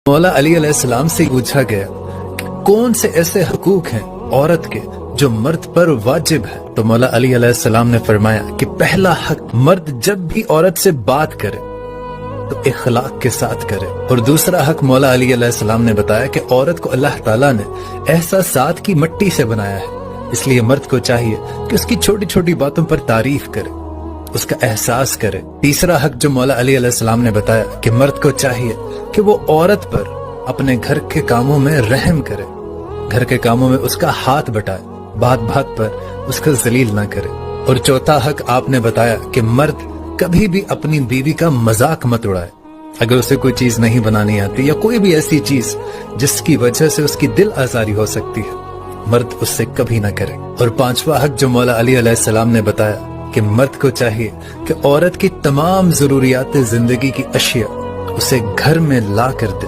मौला अली अलैहिस्सलाम से पूछा गया कि कौन से ऐसे हकूक हैं औरत के जो मर्द पर वाजिब है। तो मौला अली अलैहिस्सलाम ने फरमाया कि पहला हक, मर्द जब भी औरत से बात करे तो इखलाक के साथ करे। और दूसरा हक मौला अली अलैहिस्सलाम ने बताया कि औरत को अल्लाह ताला ने एहसासात की मिट्टी से बनाया है, इसलिए मर्द को चाहिए कि उसकी छोटी छोटी बातों पर तारीफ करे, उसका एहसास करे। तीसरा हक जो मौला अली अलैहिस्सलाम ने बताया कि मर्द को चाहिए कि वो औरत पर अपने घर के कामों में रहम करे, घर के कामों में उसका हाथ बटाए, बात बात पर उसका जलील ना करे। और चौथा हक आपने बताया कि मर्द कभी भी अपनी बीवी का मजाक मत उड़ाए। अगर उसे कोई चीज नहीं बनानी आती या कोई भी ऐसी चीज जिसकी वजह से उसकी दिल आजारी हो सकती है, मर्द उससे कभी ना करे। और पांचवा हक जो मौला अली अलैहिस्सलाम ने बताया कि मर्द को चाहिए कि औरत की तमाम जरूरियात जिंदगी की अशिया उसे घर में ला कर दे।